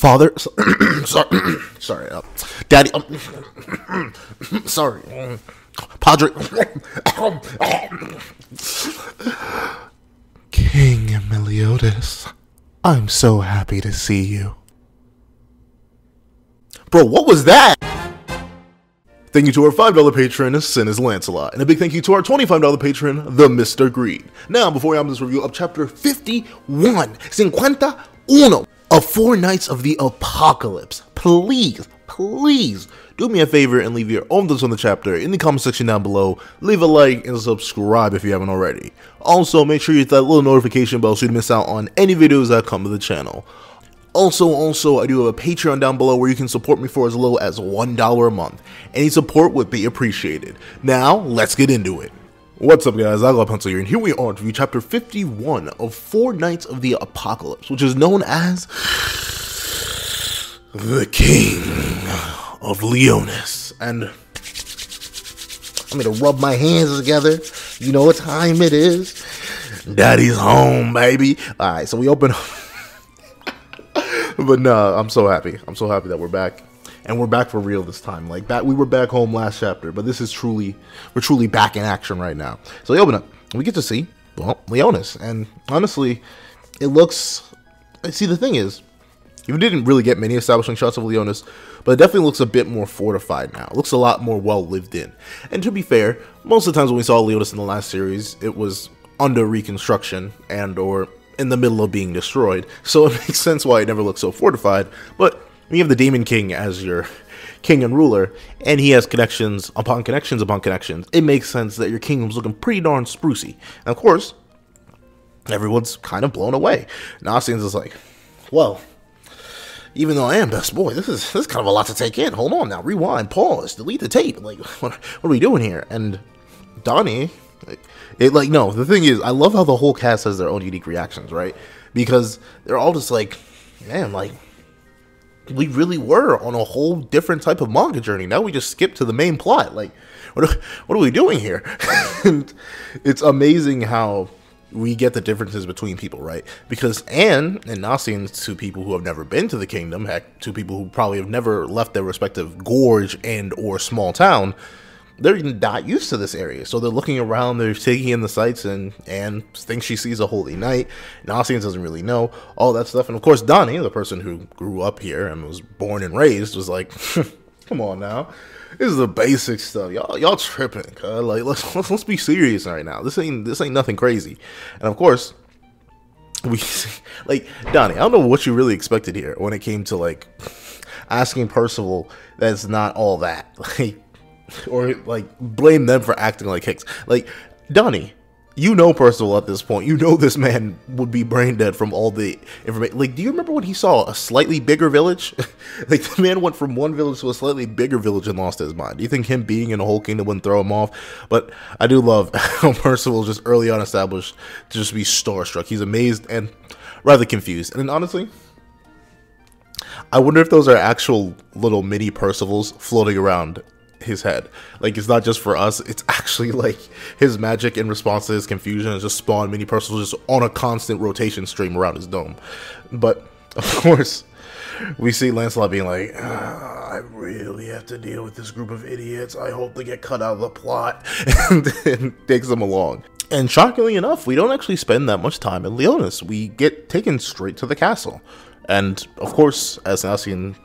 Father, sorry, sorry, Daddy, sorry, Padre, King Meliodas, I'm so happy to see you. Bro, what was that? Thank you to our $5 patron, Sin is Lancelot, and a big thank you to our $25 patron, the Mr. Greed. Now, before we have this review of chapter 51, of 4 Nights of the Apocalypse, please do me a favor and leave your own thoughts on the chapter in the comment section down below. Leave a like and subscribe if you haven't already. Also, make sure you hit that little notification bell so you don't miss out on any videos that come to the channel. Also, I do have a Patreon down below where you can support me for as low as $1 a month. Any support would be appreciated. Now, let's get into it. What's up, guys? I got Pencil here, and here we are to review chapter 51 of 4 Nights of the Apocalypse, which is known as the King of Leonis. And I'm gonna rub my hands together. You know what time it is? Daddy's home, baby. Alright, so we open up. But no, I'm so happy. I'm so happy that we're back. And we're back for real this time. Like, we were back home last chapter, but this is we're truly back in action right now. So we open up, and we get to see, well, Leonis. And honestly, it looks, see, the thing is, you didn't really get many establishing shots of Leonis, but it definitely looks a bit more fortified now. It looks a lot more well lived in. And to be fair, most of the times when we saw Leonis in the last series, it was under reconstruction and or in the middle of being destroyed, so it makes sense why it never looks so fortified. But when you have the Demon King as your king and ruler, and he has connections upon connections upon connections, it makes sense that your kingdom's looking pretty darn sprucey. And of course, everyone's kind of blown away. Nasian's is like, well, even though I am best boy, this is kind of a lot to take in. Hold on now, rewind, pause, delete the tape. Like, what are we doing here? And Donnie, no, the thing is, I love how the whole cast has their own unique reactions, right? Because they're all just like, man, like, we really were on a whole different type of manga journey. Now we just skip to the main plot. Like, what are we doing here? And it's amazing how we get the differences between people, right? Because Anne and Nasian, two people who have never been to the kingdom, heck, two people who probably have never left their respective gorge and or small town, they're not used to this area, so they're looking around, they're taking in the sights, and thinks she sees a holy night. Nasian doesn't really know all that stuff, and of course Donnie, the person who grew up here and was born and raised, was like, "Come on now, this is the basic stuff. Y'all tripping? Like, let's be serious right now. This ain't nothing crazy." And of course, we like Donnie. I don't know what you really expected here when it came to like asking Percival that's not all that like. Or like blame them for acting like hicks. Like, Donnie, you know Percival at this point. You know this man would be brain dead from all the information. Like, do you remember when he saw a slightly bigger village? Like, the man went from one village to a slightly bigger village and lost his mind. Do you think him being in a whole kingdom wouldn't throw him off? But I do love how Percival just early on established to just be starstruck. He's amazed and rather confused. And honestly, I wonder if those are actual little mini Percivals floating around his head. Like, it's not just for us, it's actually like his magic in response to his confusion has just spawned mini Percivals just on a constant rotation stream around his dome. But of course we see Lancelot being like, I really have to deal with this group of idiots. I hope they get cut out of the plot. And then takes them along. And shockingly enough, we don't actually spend that much time in Leonis. We get taken straight to the castle. And of course, as Nasian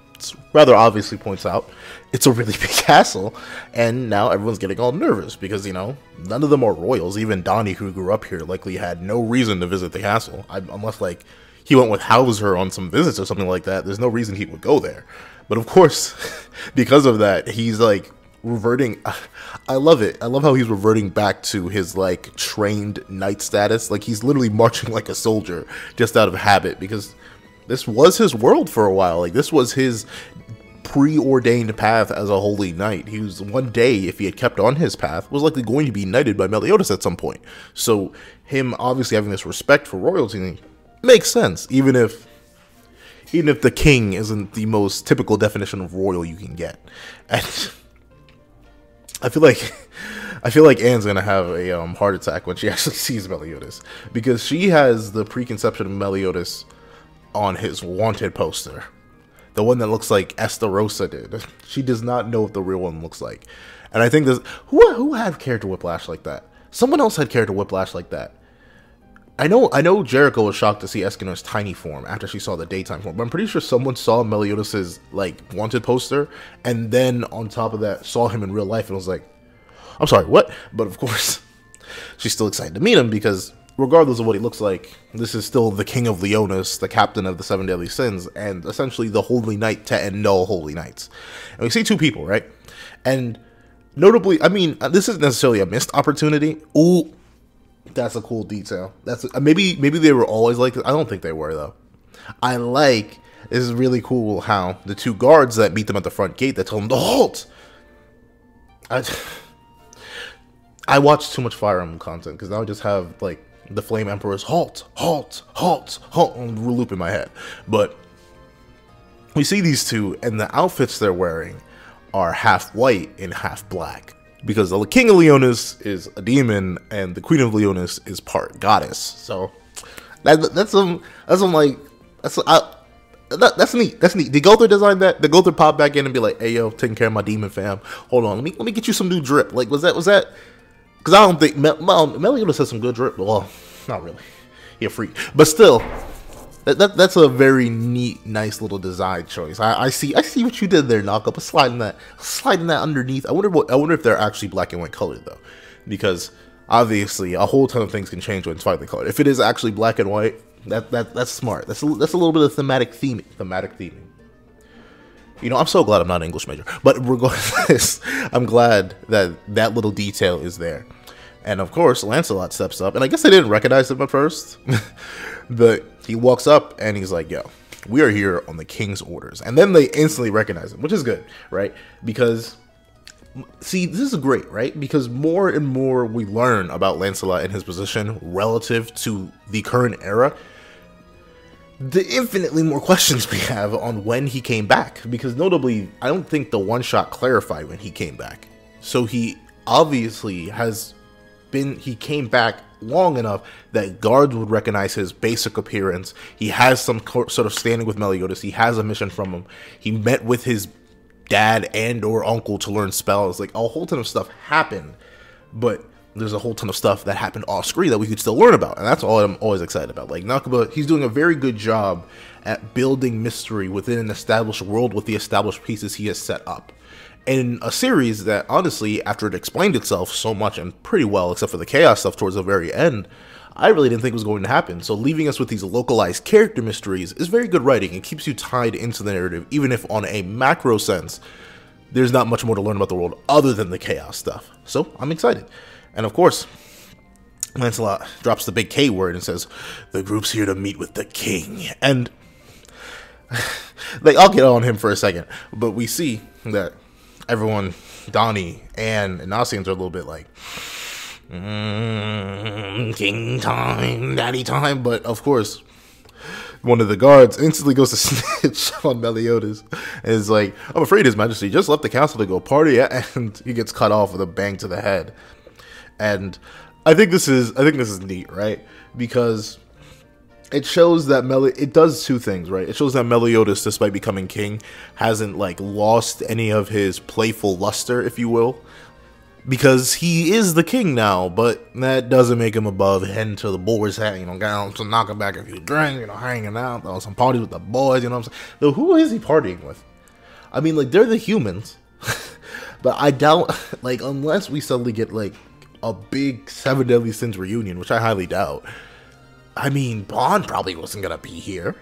rather obviously points out, it's a really big castle, and now everyone's getting all nervous because, you know, none of them are royals. Even Donnie, who grew up here, likely had no reason to visit the castle, unless like he went with Hauser on some visits or something like that. There's no reason he would go there. But of course, because of that, he's like reverting. I love it. I love how he's reverting back to his like trained knight status. Like, he's literally marching like a soldier just out of habit, because this was his world for a while. Like, this was his preordained path as a holy knight. He was, one day, if he had kept on his path, was likely going to be knighted by Meliodas at some point. So him obviously having this respect for royalty makes sense, even if the king isn't the most typical definition of royal you can get. And I feel like Anne's gonna have a heart attack when she actually sees Meliodas, because she has the preconception of Meliodas on his wanted poster. the one that looks like Estarossa did. She does not know what the real one looks like. And I think this, who had character whiplash like that? Someone else had character whiplash like that. I know Jericho was shocked to see Escanor's tiny form after she saw the daytime form, but I'm pretty sure someone saw Meliodas's like wanted poster, and then on top of that saw him in real life and was like, I'm sorry, what? But of course, she's still excited to meet him because regardless of what he looks like, this is still the King of Leonis, the captain of the 7 Deadly Sins, and essentially the Holy Knight to end no Holy Knights. And we see 2 people, right? And notably, I mean, this isn't necessarily a missed opportunity. Ooh, that's a cool detail. That's maybe they were always like this. I don't think they were though. This is really cool how the 2 guards that meet them at the front gate that tell them to halt. I watch too much Fire Emblem content because now I just have like the Flame Emperor's halt, halt, halt, halt on loop in my head. But we see these 2 and the outfits they're wearing are half white and half black. Because the King of Leonis is a demon and the Queen of Leonis is part goddess. So that's neat. That's neat. Did Gother design that? Did Gother pop back in and be like, "Hey yo, taking care of my demon fam. Hold on, let me get you some new drip." Like was that? Because I don't think Meliodas has some good drip. Well, not really. You're a freak, but still. That's a very neat, nice little design choice. I see what you did there, Knockup. Sliding that underneath. I wonder if they're actually black and white colored though, because obviously a whole ton of things can change when it's finally colored. If it is actually black and white, that's smart. That's a little bit of thematic theming. You know, I'm so glad I'm not an English major. But regardless, I'm glad that little detail is there. And of course, Lancelot steps up, and I guess I didn't recognize him at first, but he walks up and he's like, yo, we are here on the king's orders. And then they instantly recognize him, which is good, right? Because, see, this is great, right? Because more and more we learn about Lancelot and his position relative to the current era, the infinitely more questions we have on when he came back. Because notably, I don't think the one-shot clarified when he came back. So he obviously he came back long enough that guards would recognize his basic appearance. He has some sort of standing with Meliodas. He has a mission from him. He met with his dad and or uncle to learn spells. Like a whole ton of stuff happened, but there's a whole ton of stuff that happened off screen that we could still learn about, and that's all I'm always excited about. Like Nakaba, he's doing a very good job at building mystery within an established world with the established pieces he has set up. In a series that, honestly, after it explained itself so much and pretty well, except for the chaos stuff towards the very end, I really didn't think it was going to happen. So leaving us with these localized character mysteries is very good writing. It keeps you tied into the narrative, even if on a macro sense, there's not much more to learn about the world other than the chaos stuff. So I'm excited. And of course, Lancelot drops the big K word and says, the group's here to meet with the king. And like, I'll get on him for a second, but we see that everyone, Donnie, and Nasians are a little bit like, king time, daddy time. But of course, one of the guards instantly goes to snitch on Meliodas and is like, I'm afraid his majesty just left the castle to go party, and he gets cut off with a bang to the head. And I think this is neat, right? Because it shows that it does 2 things, right? It shows that Meliodas, despite becoming king, hasn't like lost any of his playful luster, if you will, because he is the king now. But that doesn't make him above heading to the boys' hat, you know, going to knock him back a few drinks, you know, hanging out, on some parties with the boys, you know what I'm saying? Though, who is he partying with? I mean, like, they're the humans, but I doubt, like, unless we suddenly get like a big 7 Deadly Sins reunion, which I highly doubt. I mean, Bond probably wasn't gonna be here.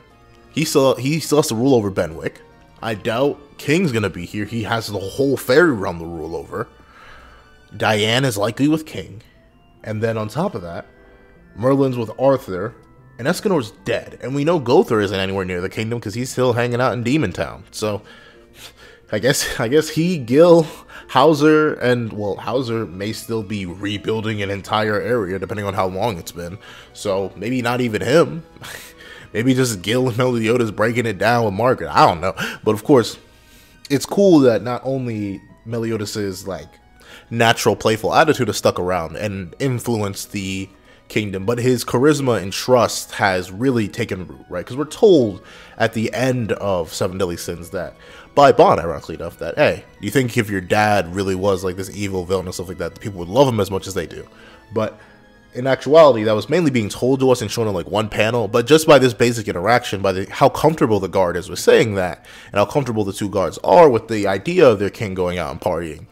He still has to rule over Benwick. I doubt King's gonna be here. He has the whole fairy realm to rule over. Diane is likely with King. And then on top of that, Merlin's with Arthur. And Escanor's dead. And we know Gother isn't anywhere near the kingdom because he's still hanging out in Demon Town. So I guess he, Gil, Hauser, and, well, Hauser may still be rebuilding an entire area depending on how long it's been. So maybe not even him. Maybe just Gil and Meliodas breaking it down with Margaret. I don't know. But of course, it's cool that not only Meliodas' like natural playful attitude has stuck around and influenced the kingdom, but his charisma and trust has really taken root, right? Because we're told at the end of Seven Deadly Sins that, by Bond, ironically enough, that, hey, you think if your dad really was like this evil villain and stuff like that, people would love him as much as they do. But in actuality, that was mainly being told to us and shown in like one panel, but just by this basic interaction, by how comfortable the guard is with saying that, and how comfortable the two guards are with the idea of their king going out and partying,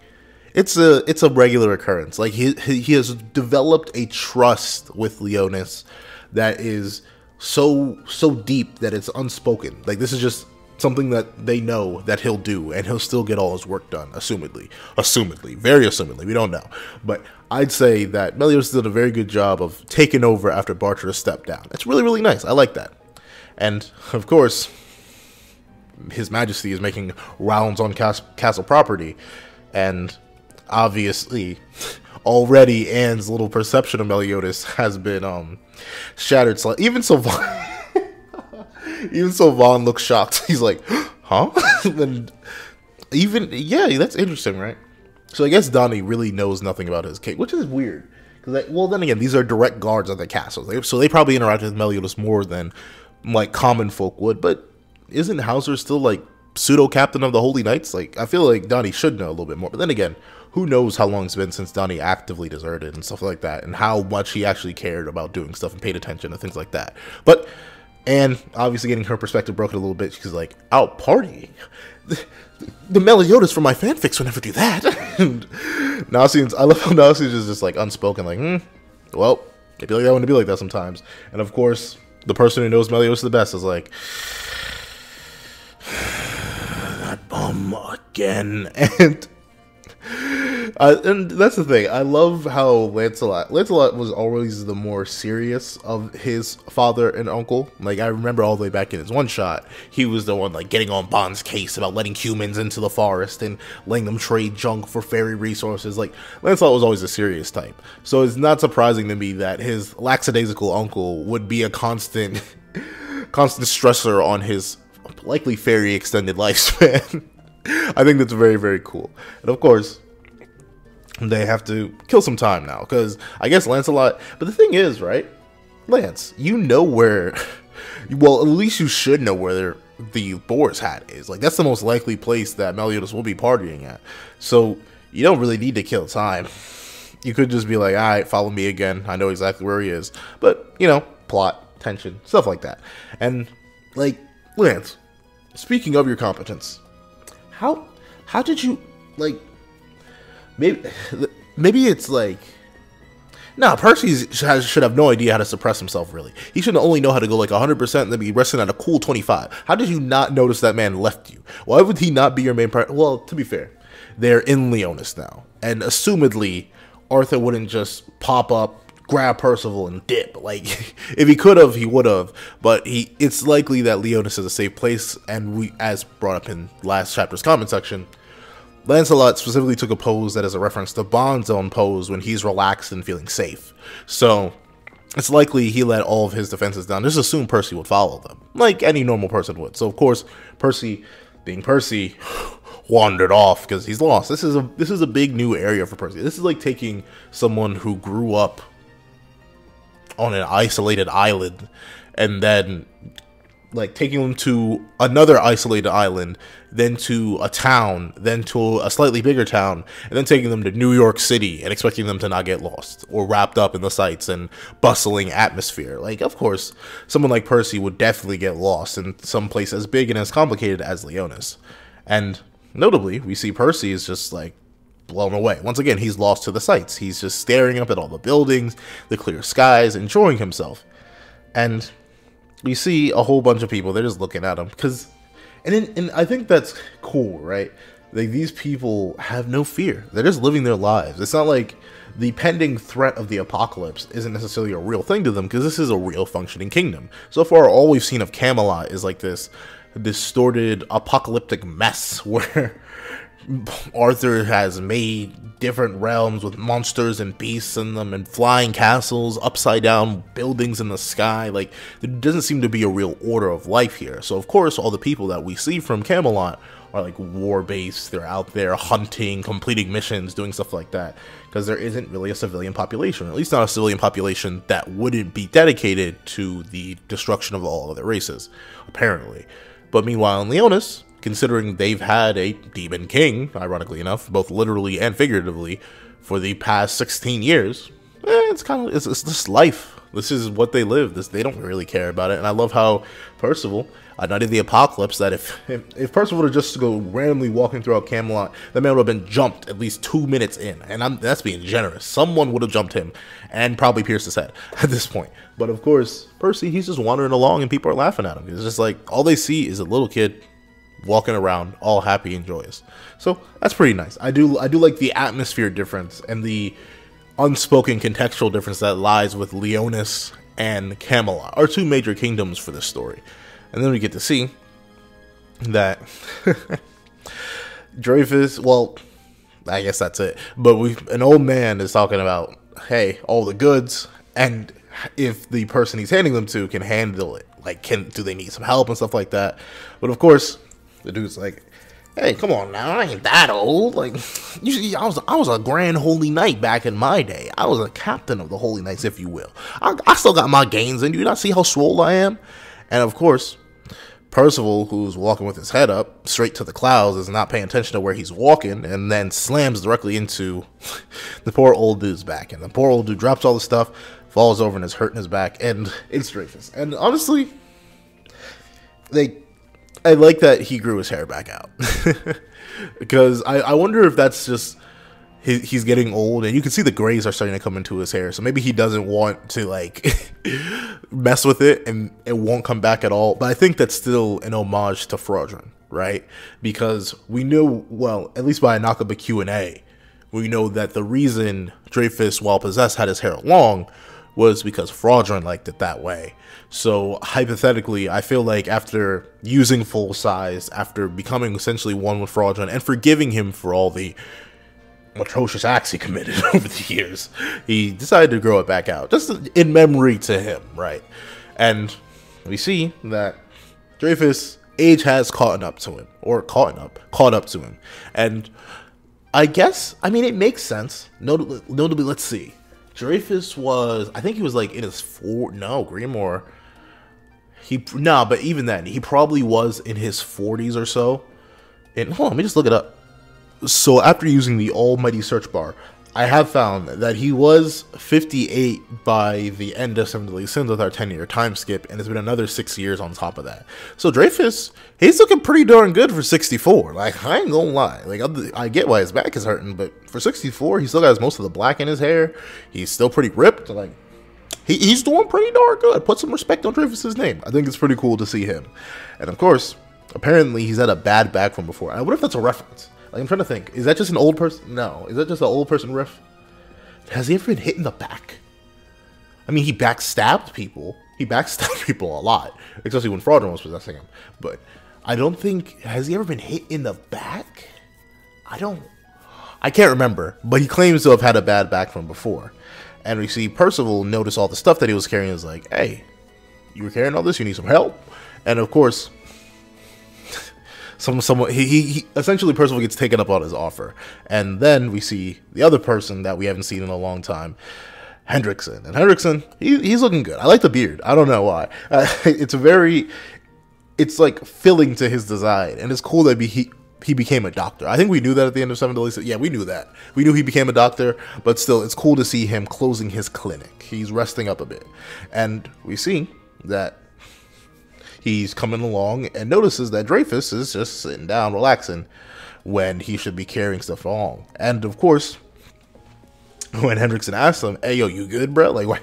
it's a regular occurrence. Like he has developed a trust with Leonis that is so deep that it's unspoken. Like this is just something that they know that he'll do, and he'll still get all his work done, assumedly, very assumedly, we don't know. But I'd say that Meliodas did a very good job of taking over after Bartra stepped down. It's really, really nice. I like that. And, of course, His Majesty is making rounds on castle property, and obviously, already Anne's little perception of Meliodas has been shattered slightly. Even so, Vaughn looks shocked. He's like, huh? And yeah, that's interesting, right? So I guess Donnie really knows nothing about his king, which is weird. Because, well, then again, these are direct guards of the castle, so they probably interact with Meliodas more than like common folk would. But isn't Hauser still like pseudo captain of the Holy Knights? Like, I feel like Donnie should know a little bit more. But then again, who knows how long it's been since Donnie actively deserted and stuff like that, and how much he actually cared about doing stuff and paid attention to things like that. But and obviously getting her perspective broken a little bit, she's like, out partying? The Meliodas from my fanfics would never do that. And I love how Nasian's is just like unspoken, like, well, it'd be like that when it'd be like that sometimes. And of course, the person who knows Meliodas the best is like, that bum again. And that's the thing. I love how Lancelot was always the more serious of his father and uncle. Like, I remember all the way back in his one shot, he was the one like getting on Bond's case about letting humans into the forest and letting them trade junk for fairy resources. Like, Lancelot was always a serious type. So it's not surprising to me that his lackadaisical uncle would be a constant stressor on his likely fairy extended lifespan. I think that's very, very cool. And of course, they have to kill some time now, because I guess Lancelot, but the thing is, right, Lance, you know where, well, at least you should know where the Boar's Hat is. Like, that's the most likely place that Meliodas will be partying at. So you don't really need to kill time. You could just be like, all right, follow me again. I know exactly where he is. But, you know, plot, tension, stuff like that. And, like, Lance, speaking of your competence, how did you, like, maybe it's like, nah, Percy should have no idea how to suppress himself, really. He should only know how to go like 100% and then be resting at a cool 25. How did you not notice that man left you? Why would he not be your main priority? Well, to be fair, they're in Leonis now, and assumedly, Arthur wouldn't just pop up, grab Percival, and dip. Like, if he could have, he would have, but it's likely that Leonis is a safe place, and we, as brought up in last chapter's comment section, Lancelot specifically took a pose that is a reference to Bond's own pose when he's relaxed and feeling safe. So, it's likely he let all of his defenses down. Just assume Percy would follow them, like any normal person would. So, of course, Percy, being Percy, wandered off because he's lost. This is a big new area for Percy. This is like taking someone who grew up on an isolated island and then like taking them to another isolated island, then to a town, then to a slightly bigger town, and then taking them to New York City and expecting them to not get lost or wrapped up in the sights and bustling atmosphere. Like, of course, someone like Percy would definitely get lost in some place as big and as complicated as Leonis. And notably, we see Percy is just like blown away. Once again, he's lost to the sights. He's just staring up at all the buildings, the clear skies, enjoying himself. And we see a whole bunch of people, they're just looking at him. And I think that's cool, right? Like, these people have no fear. They're just living their lives. It's not like the pending threat of the apocalypse isn't necessarily a real thing to them, because this is a real functioning kingdom. So far, all we've seen of Camelot is like this distorted apocalyptic mess where Arthur has made different realms with monsters and beasts in them and flying castles, upside down buildings in the sky. Like, there doesn't seem to be a real order of life here. So of course all the people that we see from Camelot are like war based. They're out there hunting, completing missions, doing stuff like that, because there isn't really a civilian population, or at least not a civilian population that wouldn't be dedicated to the destruction of all other races, apparently. But meanwhile in Leonis, considering they've had a demon king, ironically enough, both literally and figuratively, for the past 16 years, it's this life. This is what they live. They don't really care about it. And I love how Percival, a Knight of the Apocalypse, that if Percival were to just go randomly walking throughout Camelot, that man would have been jumped at least 2 minutes in. And that's being generous. Someone would have jumped him and probably pierced his head at this point. But of course, Percy, he's just wandering along and people are laughing at him. It's just like, all they see is a little kid walking around all happy and joyous. So that's pretty nice. I do like the atmosphere difference and the unspoken contextual difference that lies with Leonis and Camelot, our two major kingdoms for this story. And then we get to see that Dreyfus, well, I guess that's it, but an old man is talking about, hey, all the goods, and if the person he's handing them to can handle it, like, do they need some help and stuff like that. But of course the dude's like, hey, come on now, I ain't that old. Like, I was a grand holy knight back in my day. I was a captain of the holy knights, if you will. I still got my gains, and do you not see how swole I am? And of course, Percival, who's walking with his head up straight to the clouds, is not paying attention to where he's walking, and then slams directly into the poor old dude's back. And the poor old dude drops all the stuff, falls over, and is hurting his back. And it's Dreyfus. And honestly, I like that he grew his hair back out. Because I wonder if that's just he's getting old, and you can see the grays are starting to come into his hair. So maybe he doesn't want to, like, mess with it, and it won't come back at all. But I think that's still an homage to Fraudron, right? Because we know, well, at least by Anaka Q&A, we know that the reason Dreyfus, while possessed, had his hair long was because Fraudron liked it that way. So hypothetically, I feel like after using full size, after becoming essentially one with Fraudron and forgiving him for all the atrocious acts he committed over the years, he decided to grow it back out, just in memory to him, right? And we see that Dreyfus' age has caught up to him, and I guess, I mean, it makes sense. Notably, let's see. Dreyfus was, I think he was like in his Grimoire. But even then, he probably was in his 40s or so. And hold on, let me just look it up. So after using the almighty search bar, I have found that he was 58 by the end of Seven Deadly Sins with our 10-year time skip, and it's been another 6 years on top of that. So Dreyfus, he's looking pretty darn good for 64. Like, I ain't gonna lie. Like, I get why his back is hurting, but for 64, he still has most of the black in his hair. He's still pretty ripped. Like, he's doing pretty darn good. Put some respect on Dreyfus's name. I think it's pretty cool to see him. And of course, apparently he's had a bad back from before. I wonder if that's a reference. Like, I'm trying to think. Is that just an old person? No. Is that just an old person riff? Has he ever been hit in the back? I mean, he backstabbed people. He backstabbed people a lot, especially when Fraudron was possessing him. But I don't think... Has he ever been hit in the back? I can't remember. But he claims to have had a bad back from before. And we see Percival notice all the stuff that he was carrying. Is like, hey, you were carrying all this? You need some help? And of course... Someone he essentially Percival gets taken up on his offer, and then we see the other person that we haven't seen in a long time, Hendrickson. And Hendrickson, he's looking good. I like the beard. I don't know why. It's like filling to his design, and it's cool that he became a doctor. I think we knew that at the end of Seven Deadly Sins. Yeah, we knew that. We knew he became a doctor, but still, it's cool to see him closing his clinic. He's resting up a bit, and we see that he's coming along and notices that Dreyfus is just sitting down, relaxing, when he should be carrying stuff along. And of course, when Hendrickson asks him, hey, yo, you good, bro? Like,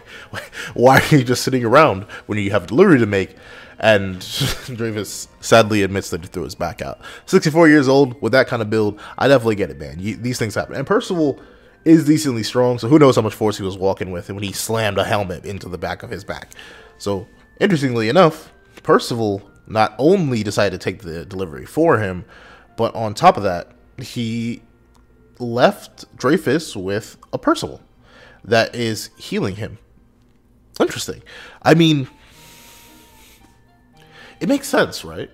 why are you just sitting around when you have delivery to make? And Dreyfus sadly admits that he threw his back out. 64 years old, with that kind of build, I definitely get it, man. These things happen. And Percival is decently strong, so who knows how much force he was walking with when he slammed a helmet into the back of his back. So, interestingly enough, Percival not only decided to take the delivery for him, but on top of that, he left Dreyfus with a Percival that is healing him. Interesting. I mean, it makes sense, right?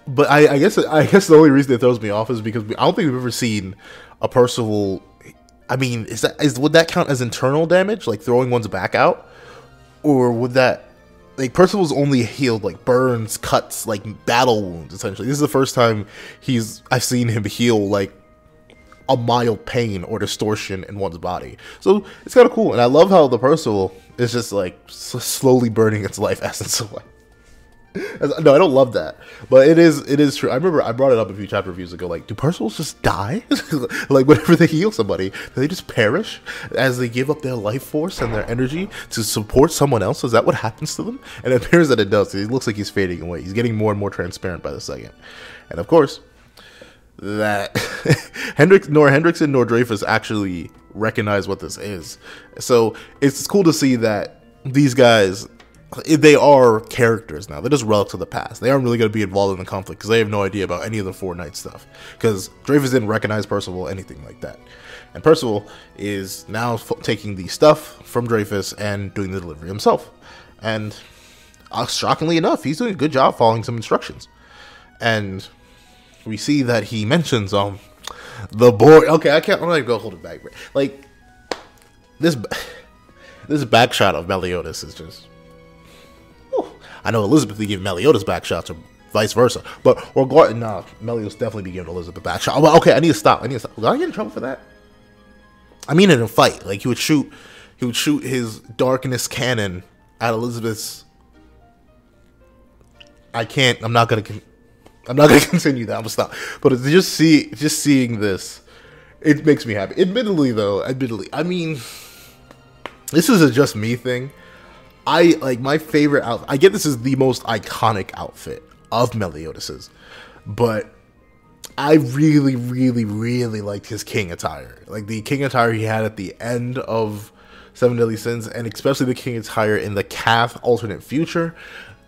But I guess the only reason it throws me off is because I don't think we've ever seen a Percival. I mean, would that count as internal damage, like throwing one's back out, or would that, like, Percival's only healed like burns, cuts, like battle wounds? Essentially, this is the first time I've seen him heal like a mild pain or distortion in one's body. So it's kind of cool, and I love how the Percival is just like slowly burning its life essence away. No, I don't love that, but it is true. I remember I brought it up a few chapter reviews ago. Like, do Percivals just die? Like, whenever they heal somebody, do they just perish as they give up their life force and their energy to support someone else? Is that what happens to them? And it appears that it does. It looks like he's fading away. He's getting more and more transparent by the second. And of course, that nor Hendrickson nor Dreyfus actually recognize what this is. So it's cool to see that these guys, they are characters now. They're just relics of the past. They aren't really going to be involved in the conflict because they have no idea about any of the Four Knights stuff. Because Dreyfus didn't recognize Percival, anything like that. And Percival is now taking the stuff from Dreyfus and doing the delivery himself. And shockingly enough, he's doing a good job following some instructions. And we see that he mentions the boy. Okay, I'm not gonna go hold it back. Like, this back shot of Meliodas is just. I know Elizabeth be giving Meliodas back shots or vice versa, but Meliodas definitely be giving Elizabeth a back shot. Well, okay, I need to stop. Did I get in trouble for that? I mean, in a fight, like he would shoot his darkness cannon at Elizabeth's. I'm not gonna continue that. I'm gonna stop. But it's just seeing this, it makes me happy. Admittedly, I mean, this is a just me thing. I like my favorite outfit. I get this is the most iconic outfit of Meliodas's, but I really, really, really liked his king attire. Like the king attire he had at the end of Seven Deadly Sins, and especially the king attire in the Calf alternate future.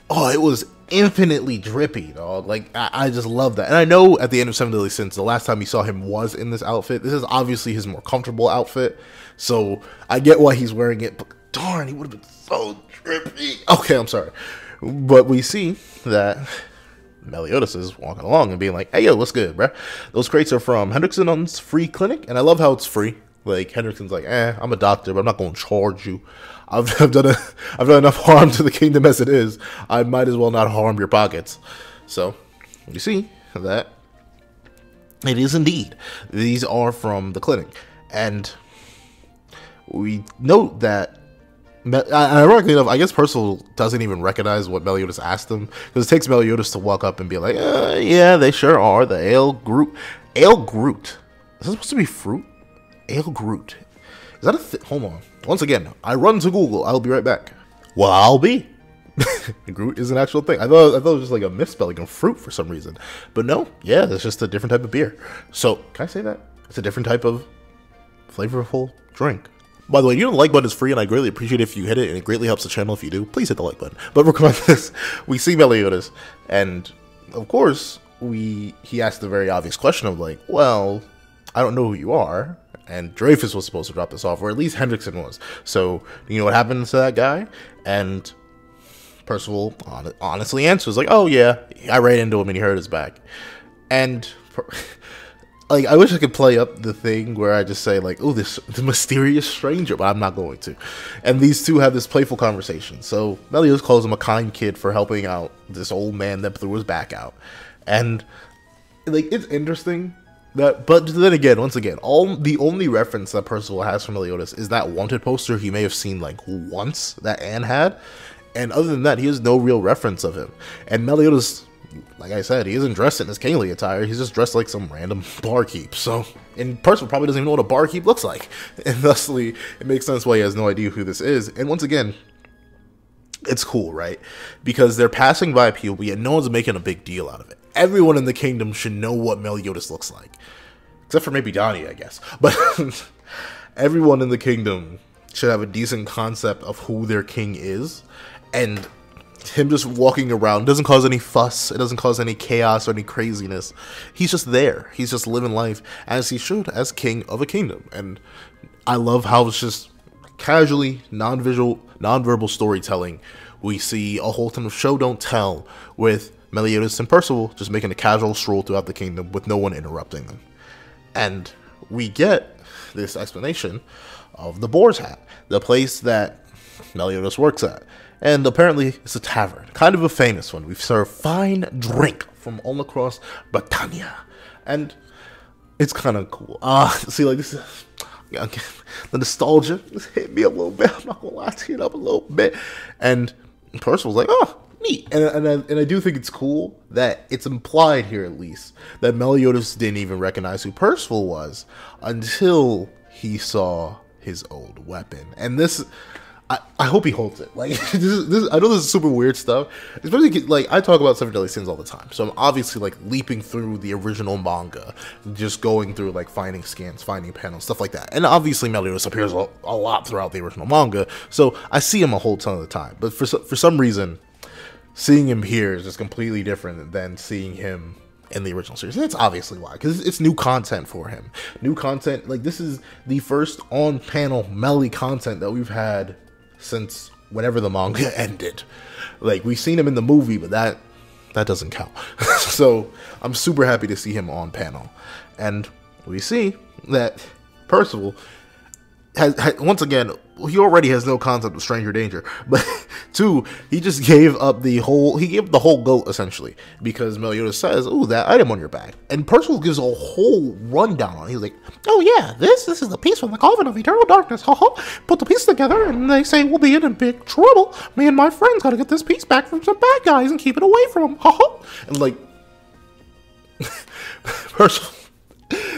Oh, it was infinitely drippy, dog. Like, I just love that. And I know at the end of Seven Deadly Sins, the last time we saw him was in this outfit. This is obviously his more comfortable outfit, so I get why he's wearing it, but darn, he would have been so drippy. Okay, I'm sorry. But we see that Meliodas is walking along and being like, hey, yo, what's good, bruh? Those crates are from Hendrickson's free clinic, and I love how it's free. Like, Hendrickson's like, I'm a doctor, but I'm not going to charge you. I've done enough harm to the kingdom as it is. I might as well not harm your pockets. So, you see that it is indeed. These are from the clinic. And we note that, ironically enough, I guess Percival doesn't even recognize what Meliodas asked him, because it takes Meliodas to walk up and be like, yeah, they sure are. The Ale Groot. Ale Groot. Is this supposed to be fruit? Ale Groot. Is that a thing? Hold on. Once again, I run to Google. I'll be right back. Well, I'll be. Groot is an actual thing. I thought it was just like a misspelling of fruit for some reason. But no, yeah, it's just a different type of beer. So, can I say that? It's a different type of flavorful drink. By the way, you know the like button is free, and I greatly appreciate it if you hit it, and it greatly helps the channel if you do. Please hit the like button. But regardless, we see Meliodas, and of course, he asked the very obvious question of like, well, I don't know who you are. And Dreyfus was supposed to drop this off, or at least Hendrickson was. So, you know what happened to that guy? And Percival honestly answers, like, oh yeah, I ran into him and he hurt his back. And, like, I wish I could play up the thing where I just say, like, oh, the mysterious stranger, but I'm not going to. And these two have this playful conversation. So, Meliodas calls him a kind kid for helping out this old man that threw his back out. And, like, it's interesting. But then again, once again, the only reference that Percival has from Meliodas is that wanted poster he may have seen like once that Anne had, and other than that, he has no real reference of him. And Meliodas, like I said, he isn't dressed in his kingly attire; he's just dressed like some random barkeep. So, and Percival probably doesn't even know what a barkeep looks like, and thusly, it makes sense why he has no idea who this is. And once again, it's cool, right? Because they're passing by people, yet no one's making a big deal out of it. Everyone in the kingdom should know what Meliodas looks like. Except for maybe Britannia, I guess. But everyone in the kingdom should have a decent concept of who their king is. And him just walking around doesn't cause any fuss. It doesn't cause any chaos or any craziness. He's just there. He's just living life as he should, as king of a kingdom. And I love how it's just casually, non-verbal storytelling. We see a whole ton of show don't tell with Meliodas and Percival just making a casual stroll throughout the kingdom with no one interrupting them. And we get this explanation of the Boar's Hat, the place that Meliodas works at. And apparently it's a tavern, kind of a famous one. We serve fine drink from all across Britannia. And it's kind of cool. See, like, this is, the nostalgia just hit me a little bit. I'm not gonna lie, to it up a little bit. And Percival's like, oh, neat. And I do think it's cool that it's implied here, at least, that Meliodas didn't even recognize who Percival was until he saw his old weapon. And this, I hope he holds it. Like, this I know this is super weird stuff, especially like I talk about Seven Deadly Sins all the time, so I'm obviously like leaping through the original manga, just going through like finding scans, finding panels, stuff like that. And obviously Meliodas appears a lot throughout the original manga, so I see him a whole ton of the time. But for some reason, seeing him here is just completely different than seeing him in the original series. And that's obviously why, because it's new content for him. New content, like this is the first on-panel Melly content that we've had since whenever the manga ended. Like, we've seen him in the movie, but that doesn't count. So I'm super happy to see him on panel. And we see that Percival has once again, he already has no concept of stranger danger, but two, he just gave up the whole goat essentially, because Meliodas says, "Ooh, that item on your back," and Percival gives a whole rundown on it. He's like, "Oh yeah, this is the piece from the Coven of Eternal Darkness. Put the piece together, and they say we'll be in big trouble. Me and my friends gotta get this piece back from some bad guys and keep it away from them." And like, Percival.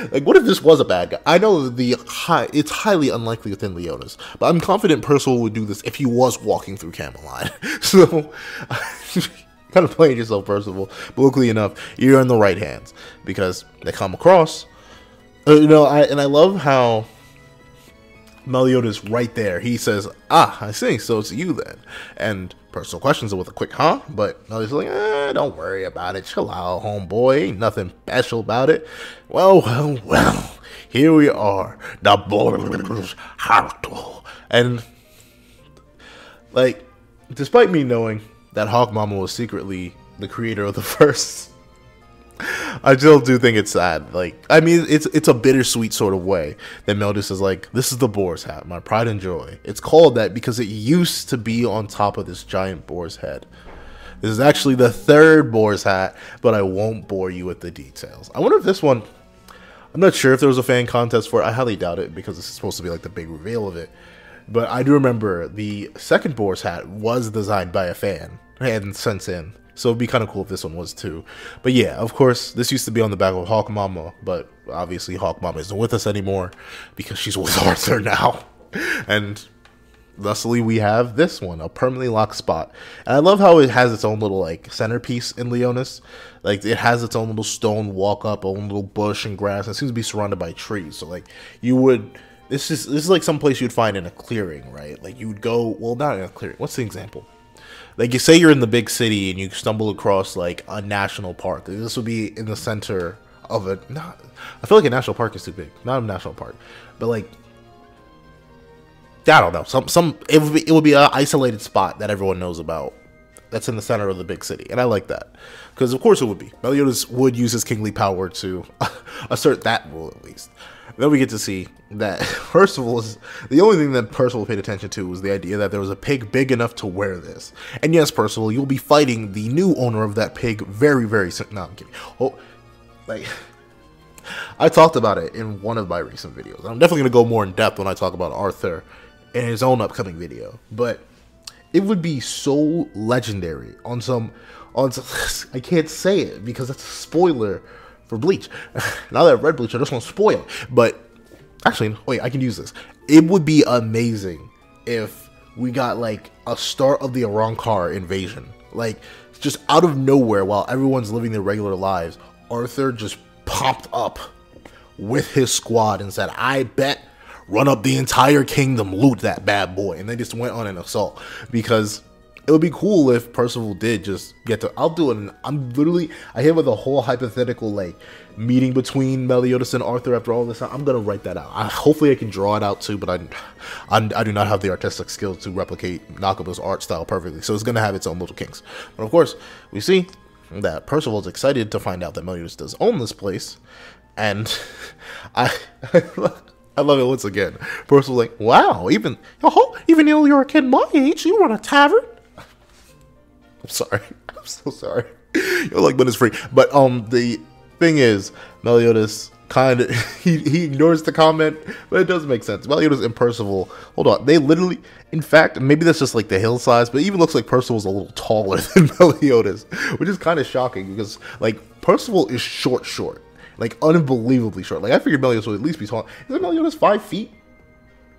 Like, what if this was a bad guy? I know it's highly unlikely within Meliodas, but I'm confident Percival would do this if he was walking through Camelot. So, kind of playing yourself, Percival. But luckily enough, you're in the right hands, because they come across. I love how Meliodas right there, he says, "Ah, I see, so it's you then." And Percival questions it with a quick "huh?" But Meliodas is like, don't worry about it. Chill out, homeboy. Ain't nothing special about it. Well. Here we are. The Boar's Hat. And, like, despite me knowing that Hawk Mama was secretly the creator of the verse, I still do think it's sad. Like, I mean, it's a bittersweet sort of way that Meliodas is like, this is the Boar's Hat, my pride and joy. It's called that because it used to be on top of this giant boar's head. This is actually the third Boar's Hat, but I won't bore you with the details. I wonder if this one, I'm not sure if there was a fan contest for it. I highly doubt it, because this is supposed to be like the big reveal of it. But I do remember the second Boar's Hat was designed by a fan and sent in. So it'd be kind of cool if this one was too. But yeah, of course, this used to be on the back of Hawk Mama, but obviously Hawk Mama isn't with us anymore because she's with Arthur now. And thusly, we have this one, a permanently locked spot. And I love how it has its own little like centerpiece in Leonis. Like, it has its own little stone walk up, own little bush and grass. It seems to be surrounded by trees. So like, this is like some place you'd find in a clearing, right? Like, you would go, well, not in a clearing. What's the example? Like, you say you're in the big city and you stumble across like a national park. This would be in the center of a. I feel like a national park is too big. Not a national park, but like, I don't know. It would be an isolated spot that everyone knows about. That's in the center of the big city, and I like that because of course it would be. Meliodas would use his kingly power to assert that rule at least. Then we get to see that Percival is the only thing that Percival paid attention to was the idea that there was a pig big enough to wear this. And yes, Percival, you'll be fighting the new owner of that pig very, very soon. No, I'm kidding. Oh, like, I talked about it in one of my recent videos. I'm definitely going to go more in depth when I talk about Arthur in his own upcoming video. But it would be so legendary on some I can't say it because that's a spoiler for Bleach. Now that I've read Bleach, I just want to spoil it. But actually, wait, I can use this. It would be amazing if we got like a start of the Arrancar invasion. Like, just out of nowhere while everyone's living their regular lives, Arthur just popped up with his squad and said, I bet, run up the entire kingdom, loot that bad boy. And they just went on an assault. Because it would be cool if Percival did just get to. I'll do it. I hear with a whole hypothetical like meeting between Meliodas and Arthur after all this. I'm gonna write that out. Hopefully I can draw it out too, but I do not have the artistic skills to replicate Nakaba's art style perfectly. So it's gonna have its own little kinks. But of course, we see that Percival is excited to find out that Meliodas does own this place, and I love it once again. Percival's like, wow, even though you're a kid my age, you run a tavern. I'm sorry. I'm so sorry. You're like, but it's free. But the thing is, Meliodas kind of he ignores the comment, but it does make sense. Meliodas and Percival, hold on, they literally, in fact, maybe that's just like the hill size, but it even looks like Percival's a little taller than Meliodas, which is kind of shocking because like Percival is short, like unbelievably short. Like I figured Meliodas would at least be tall. Isn't Meliodas 5 feet?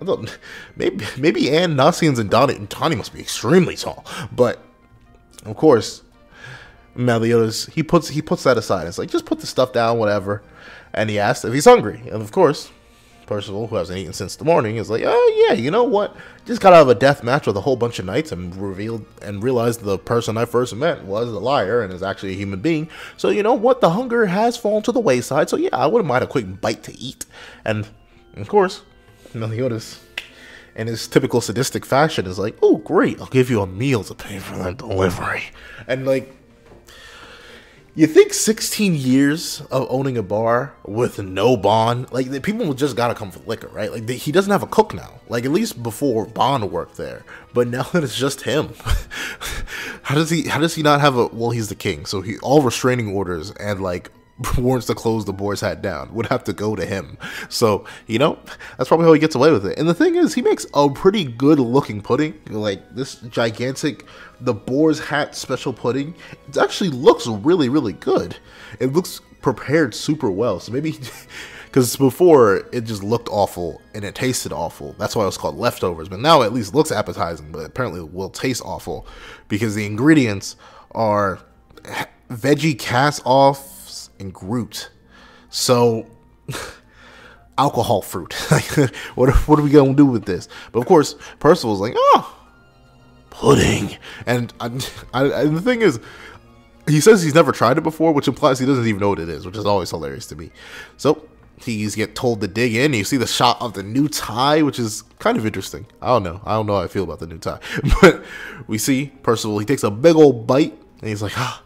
I thought maybe Anne, Nasians, and Donnie must be extremely tall, but of course, Meliodas, he puts that aside. It's like, just put the stuff down, whatever. And he asks if he's hungry. And of course, Percival, who hasn't eaten since the morning, is like, oh yeah, you know what? Just got out of a death match with a whole bunch of knights and realized the person I first met was a liar and is actually a human being. So you know what? The hunger has fallen to the wayside. So yeah, I wouldn't mind a quick bite to eat. And of course, Meliodas, in his typical sadistic fashion, is like, oh great, I'll give you a meal to pay for that delivery. And like, you think 16 years of owning a bar with no Bond, like the people just gotta come for liquor, right? Like he doesn't have a cook now. Like at least before Bond worked there, but now that it's just him, how does he not have a? Well, he's the king, so all restraining orders and like warrants to close the boar's hat down would have to go to him. So you know, that's probably how he gets away with it. And the thing is, he makes a pretty good looking pudding, like this gigantic. The boar's hat special pudding, it actually looks really good. It looks prepared super well. So maybe, because before it just looked awful and it tasted awful. That's why it was called leftovers. But now it at least looks appetizing, but apparently it will taste awful because the ingredients are veggie cast-offs and Groot. So alcohol fruit. what are we gonna do with this? But of course, Percival's like, oh, pudding. And the thing is, he says he's never tried it before, which implies he doesn't even know what it is, which is always hilarious to me. So he's get told to dig in. You see the shot of the new tie, which is kind of interesting. I don't know how I feel about the new tie. But we see Percival, he takes a big old bite and he's like, ah,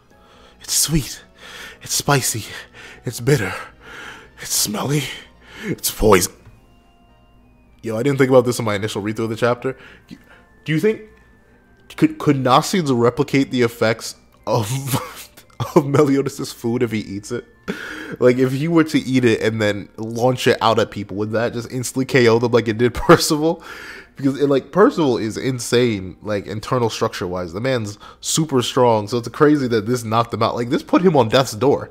it's sweet, it's spicy, it's bitter, it's smelly, it's poison. Yo, I didn't think about this in my initial read through of the chapter. Do you think Could Nasians replicate the effects of Meliodas' food if he eats it? Like, if he were to eat it and then launch it out at people, would that just instantly KO them like it did Percival? Because, Percival is insane, like, internal structure-wise. The man's super strong, so it's crazy that this knocked him out. Like, this put him on death's door.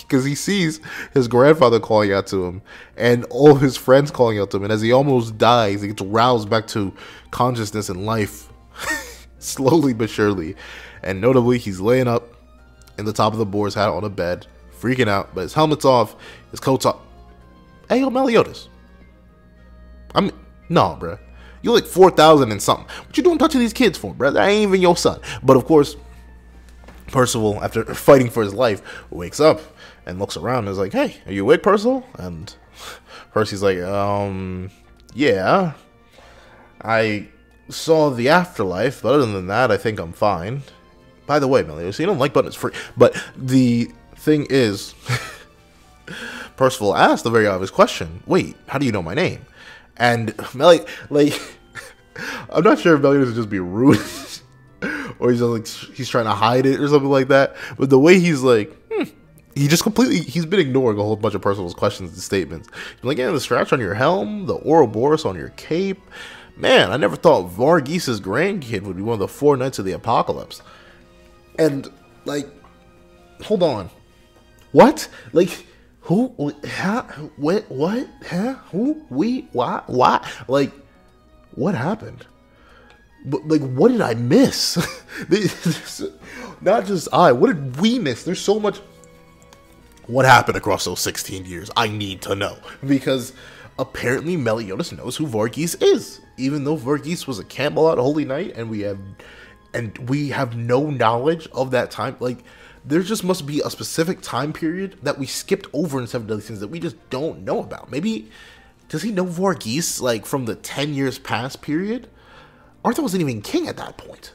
Because he sees his grandfather calling out to him, and all of his friends calling out to him, and as he almost dies, he gets roused back to consciousness and life. Slowly but surely. And notably, he's laying up in the top of the boar's hat on a bed, freaking out, but his helmet's off, his coat's off. Hey, yo, Meliodas. No, bruh. You're like 4,000 and something. What you doing touching these kids for, bruh? That ain't even your son. But of course, Percival, after fighting for his life, wakes up and looks around and is like, hey, are you awake, Percival? And Percy's like, yeah. I saw the afterlife, but other than that, I think I'm fine. By the way, Meliodas, you don't like buttons free. But the thing is, Percival asked a very obvious question. Wait, how do you know my name? And I'm not sure if Meliodas would just be rude or he's just like he's trying to hide it or something like that. But the way he's like, he's been ignoring a whole bunch of Percival's questions and statements. He's like, yeah, the scratch on your helm, the Ouroboros on your cape. Man, I never thought Varghese' grandkid would be one of the 4 Knights of the Apocalypse. And, like, hold on. What? Like, who? Huh? What? Huh? Who? We? Why? Like, what happened? But, like, what did I miss? Not just what did we miss? There's so much. What happened across those 16 years? I need to know. Because apparently Meliodas knows who Varghese is. Even though Varghese was a Camelot Holy Knight, and we have and we have no knowledge of that time. Like, there just must be a specific time period that we skipped over in Seven Deadly Sins that we just don't know about. Maybe, does he know Varghese, like, from the 10 years past period? Arthur wasn't even king at that point,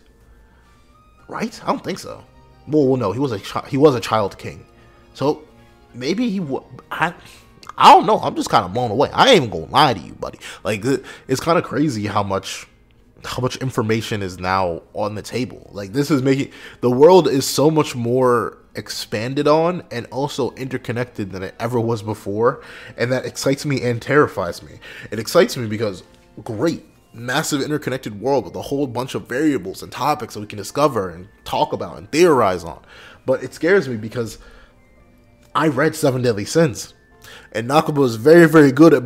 right? I don't think so. Well, no, he was a child king, so maybe he would. I don't know. I'm just kind of blown away. I ain't even gonna lie to you, buddy. Like, it's kind of crazy how much information is now on the table. Like, this is making the world is so much more expanded on and also interconnected than it ever was before, and that excites me and terrifies me. It excites me because great, massive interconnected world with a whole bunch of variables and topics that we can discover and talk about and theorize on. But it scares me because I read Seven Deadly Sins, and Nakaba is very, very good at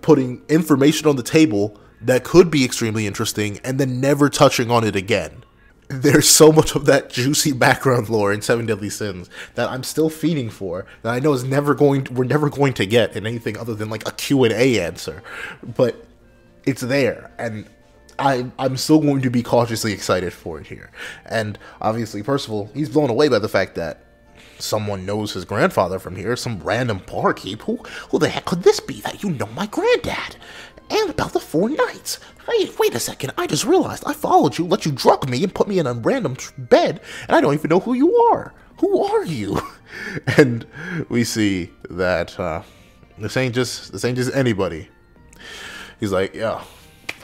putting information on the table that could be extremely interesting and then never touching on it again. There's so much of that juicy background lore in Seven Deadly Sins that I'm still feeding for, that I know we're never going to get in anything other than like a Q&A answer. But it's there, and I'm still going to be cautiously excited for it here. And obviously, Percival, he's blown away by the fact that someone knows his grandfather from here, some random barkeep. Who the heck could this be that you know my granddad? And about the 4 Knights. Hey, wait a second, I just realized I followed you, let you drug me, and put me in a random bed, and I don't even know who you are. Who are you? And we see that this ain't just anybody. He's like, yo,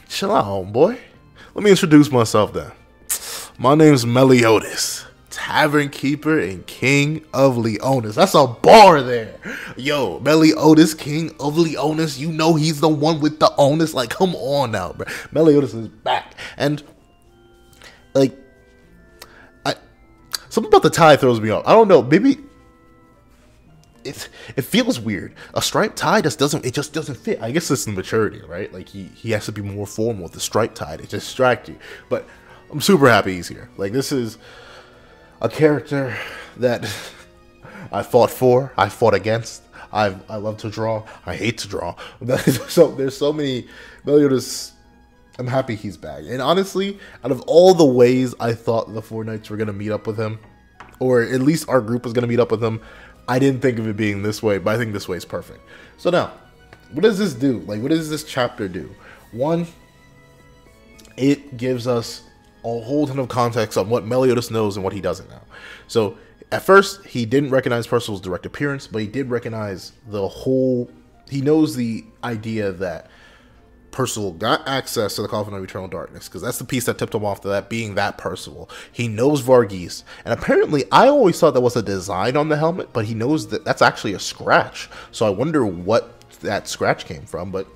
chill out, homeboy. Let me introduce myself then. My name's Meliodas, Tavern Keeper and King of Leonis. That's a bar there. Yo, Meliodas, King of Leonis. You know he's the one with the onus. Like, come on now, bro. Meliodas is back. And, like, something about the tie throws me off. I don't know, maybe it feels weird. A striped tie just doesn't fit. I guess it's the maturity, right? Like, he has to be more formal with the striped tie to distract you. But I'm super happy he's here. Like, this is a character that I fought for, I fought against. I love to draw. I hate to draw. So there's so many Meliodas. I'm happy he's back. And honestly, out of all the ways I thought the 4 Knights were gonna meet up with him, or at least our group was gonna meet up with him, I didn't think of it being this way, but I think this way is perfect. So now, what does this do? Like, what does this chapter do? One, it gives us a whole ton of context on what Meliodas knows and what he doesn't know. So, at first, he didn't recognize Percival's direct appearance, but he did recognize he knows the idea that Percival got access to the Coffin of Eternal Darkness, because that's the piece that tipped him off to that being that Percival. He knows Varghese, and apparently, I always thought that was a design on the helmet, but he knows that that's actually a scratch. So I wonder what that scratch came from, but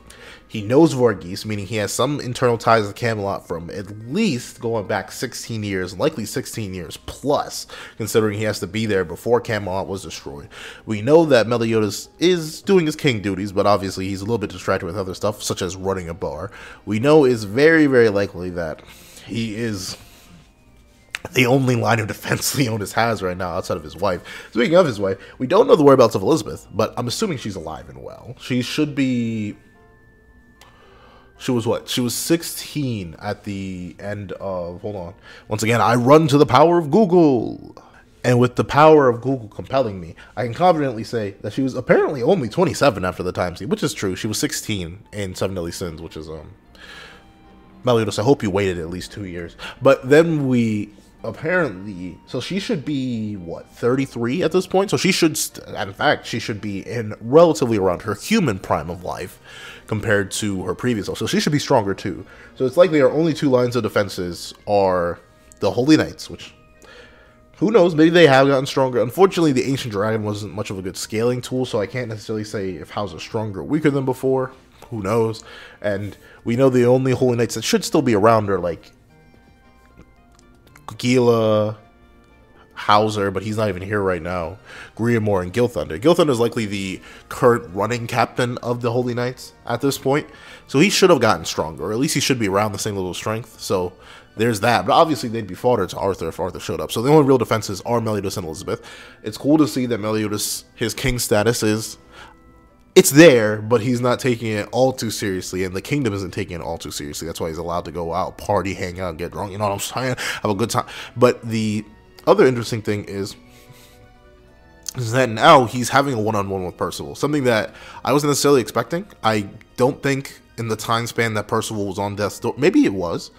he knows Varghese, meaning he has some internal ties to Camelot from at least going back 16 years, likely 16 years plus, considering he has to be there before Camelot was destroyed. We know that Meliodas is doing his king duties, but obviously he's a little bit distracted with other stuff, such as running a bar. We know it's very, very likely that he is the only line of defense Leonis has right now outside of his wife. Speaking of his wife, we don't know the whereabouts of Elizabeth, but I'm assuming she's alive and well. She should be... She was what? She was 16 at the end of... Hold on. Once again, I run to the power of Google. And with the power of Google compelling me, I can confidently say that she was apparently only 27 after the time skip, which is true. She was 16 in Seven Deadly Sins, which is... Meliodas, I hope you waited at least 2 years. But then we... Apparently... So she should be, what, 33 at this point? So she should... In fact, she should be in relatively around her human prime of life, compared to her previous self. So she should be stronger too. So it's likely our only 2 lines of defenses are the Holy Knights, which, who knows, maybe they have gotten stronger. Unfortunately, the Ancient Dragon wasn't much of a good scaling tool, so I can't necessarily say if House is stronger or weaker than before. Who knows? And we know the only Holy Knights that should still be around are like Gila, Hauser, but he's not even here right now, Griamore, and Gilthunder. Gilthunder is likely the current running captain of the Holy Knights at this point, so he should have gotten stronger, or at least he should be around the same level of strength, so there's that. But obviously they'd be fodder to Arthur if Arthur showed up, so the only real defenses are Meliodas and Elizabeth. It's cool to see that Meliodas, his king status is it's there, but he's not taking it all too seriously, and the kingdom isn't taking it all too seriously. That's why he's allowed to go out, party, hang out, get drunk, you know what I'm saying? Have a good time. But the other interesting thing is that now he's having a one-on-one with Percival, something that I wasn't necessarily expecting. I don't think in the time span that Percival was on death's door, maybe it was,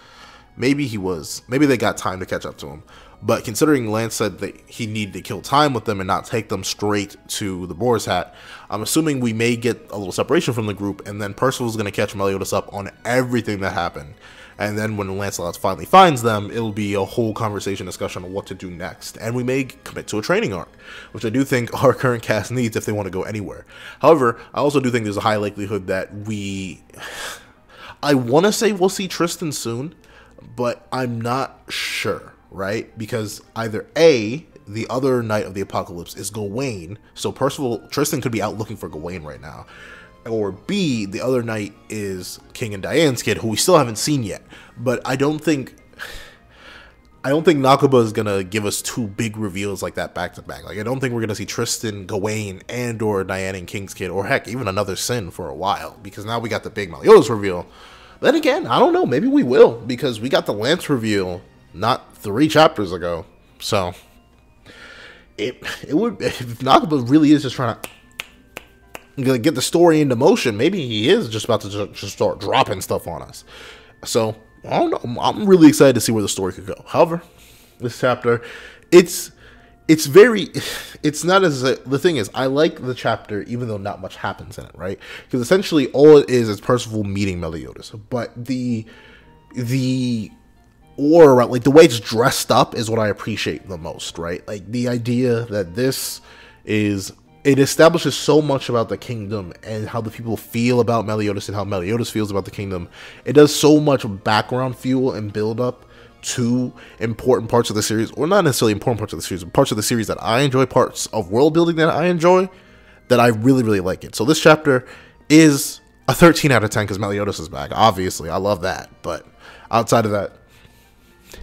maybe he was, maybe they got time to catch up to him. But considering Lance said that he needed to kill time with them and not take them straight to the Boar's Hat, I'm assuming we may get a little separation from the group, and then Percival's going to catch Meliodas up on everything that happened. And then when Lancelot finally finds them, it'll be a whole conversation discussion on what to do next. And we may commit to a training arc, which I do think our current cast needs if they want to go anywhere. However, I also do think there's a high likelihood that I want to say we'll see Tristan soon, but I'm not sure. Right? Because either A, the other Knight of the Apocalypse is Gawain, so Tristan could be out looking for Gawain right now, or B, the other Knight is King and Diane's kid, who we still haven't seen yet. But I don't think Nakaba is gonna give us two big reveals like that back to back. Like, I don't think we're gonna see Tristan, Gawain, and or Diane and King's kid, or heck, even another Sin for a while, because now we got the big Meliodas reveal. Then again, I don't know, maybe we will, because we got the Lance reveal not 3 chapters ago. So it would, if Nakaba really is just trying to get the story into motion, maybe he is just about to just start dropping stuff on us. So I don't know, I'm really excited to see where the story could go. However, this chapter, it's not as the thing is, I like the chapter even though not much happens in it, right? Because essentially all it is Percival meeting Meliodas, but the or like the way it's dressed up is what I appreciate the most, right? Like the idea that it establishes so much about the kingdom and how the people feel about Meliodas and how Meliodas feels about the kingdom. It does so much background fuel and build up to important parts of the series, or not necessarily important parts of the series, but parts of the series that I enjoy, parts of world building that I enjoy, that I really, really like it. So this chapter is a 13 out of 10 because Meliodas is back. Obviously, I love that, but outside of that,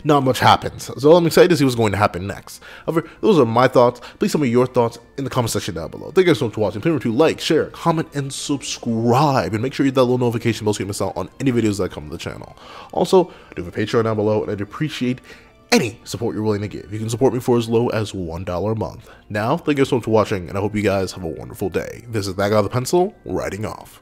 not much happens. So I'm excited to see what's going to happen next. However, those are my thoughts. Please tell me your thoughts in the comment section down below. Thank you guys so much for watching. Please remember to like, share, comment, and subscribe. And make sure you hit that little notification bell so you don't miss out on any videos that come to the channel. Also, I do have a Patreon down below, and I'd appreciate any support you're willing to give. You can support me for as low as $1 a month. Now, thank you so much for watching, and I hope you guys have a wonderful day. This is that guy with the pencil, writing off.